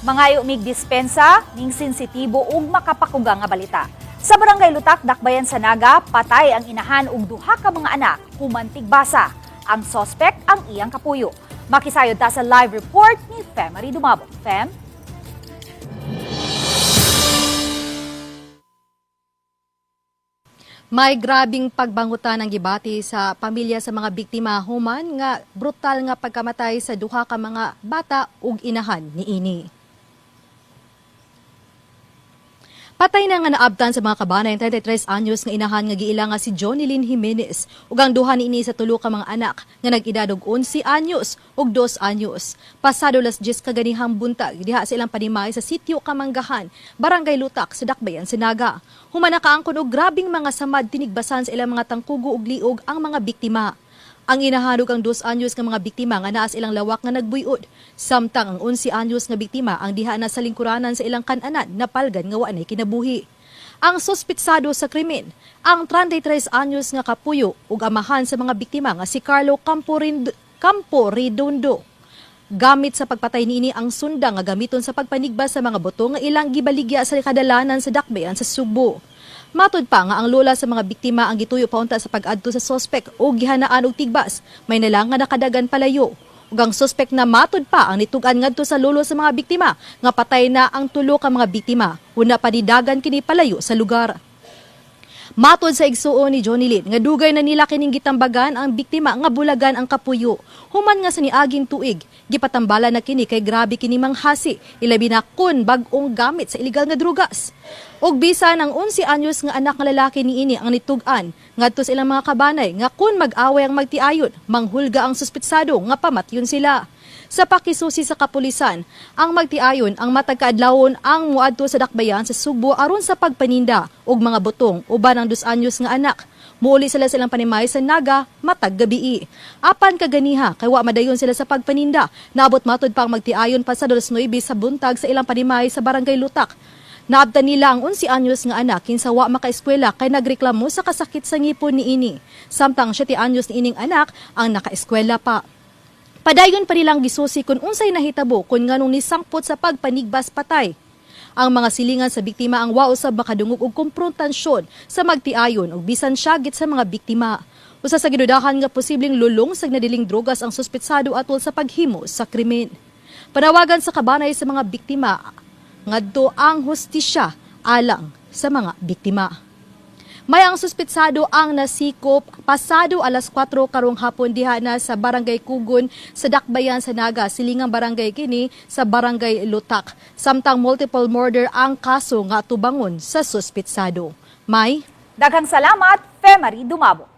Mangayo mig dispensa, ning sensitibo ug makapakugang nga balita. Sa Barangay Lutak, Dakbayan sa Naga, patay ang inahan ug duha ka mga anak human tigbasa. Ang suspect ang iyang kapuyo. Makisayod ta sa live report ni Fem Dumabo. Fem? May grabing pagbangutan ng gibati sa pamilya sa mga biktima human nga brutal nga pagkamatay sa duha ka mga bata ug inahan niini. Patay na nga naabtan sa mga kabanay 33 anyos nga inahan nga giila nga si Jonilyn Jimenez ug ang duha niini sa tulo ka mga anak nga nag-edad og 11 anyos ug 2 anyos. Pasado las 10 ka ganihang buntag diha sa ilang panimay sa sitio Kamanggahan, Barangay Lutak sa Dakbayan sa Naga. Human nakaangkon og grabing mga samad tinigbasan sa ilang mga tangkugo ug liog ang mga biktima. Ang inahanog ang 2 anyos nga mga biktima nga naas ilang lawak nga nagbuyod. Samtang ang 11 anyos nga biktima ang diha na sa lingkuranan sa ilang kananan napalgan nga wanay kinabuhi. Ang suspitsado sa krimen, ang 33 anyos nga kapuyo ug amahan sa mga biktima nga si Carlo Campo Redondo. Gamit sa pagpatay niini ang sunda nga gamiton sa pagpanigba sa mga boto nga ilang gibaligya sa kadalanan sa Dakbayan sa Subo. Matud pa nga ang lola sa mga biktima ang gituyo paunta sa pag-adto sa suspect o gihanaan og tigbas, may nalang nga nakadagan palayo. Ug ang suspect na matud pa ang nitugan ngadto sa lolo sa mga biktima nga patay na ang tulo ka mga biktima, una pa didagan kini palayo sa lugar. Matod sa igsuon ni Jonilyn, nga dugay na nila kining gitambagan ang biktima nga bulagan ang kapuyo. Human nga sa niaging tuig, gipatambala na kini kay grabe kini manghasi, ilabi na kun bag-ong gamit sa illegal nga drugas. Og bisan ang 11 anyos nga anak nga lalaki niini ang nitugan ngadto sa ilang mga kabanay nga kun mag-away ang magtiayon, manghulga ang suspitsado nga pamatyon sila. Sa pakisusi sa kapulisan, ang magtiayon ang matag kaadlawon ang muadto sa Dakbayan sa Subo aron sa pagpaninda og mga botong uban ang 2 anyos nga anak. Muuli sila silang panimay sa Naga matag gabii. Apan kaganiha kay wa madayon sila sa pagpaninda. Naabot matod pa ang magtiayon pa sa 9 sa buntag sa ilang panimay sa Barangay Lutak. Naabtan nila ang 11 anyos nga anak kinsa wa makaeskwela kay nagreklamo sa kasakit sa ngipon niini. Samtang 7 anyos niining anak ang nakaeskwela pa. Padayon pa nilang gisusi kung unsay nahitabo kung nganong nisangpot sa pagpanigbas patay. Ang mga silingan sa biktima ang wa usab makadungog og komprontasyon sa magtiayon ug bisan syagit sa mga biktima. Usa sa gidudahan nga posibleng lulong sa nadiling drogas ang suspitsado atol sa paghimo sa krimen. Panawagan sa kabanay sa mga biktima ngadto ang hustisya alang sa mga biktima. May ang suspitsado ang nasikop pasado alas 4 karong hapon diha na sa Barangay Kugon sa Dakbayan sa Naga, silingang barangay kini sa Barangay Lutak. Samtang multiple murder ang kaso nga tubangon sa suspitsado. May Daghang salamat, Fem Dumabo.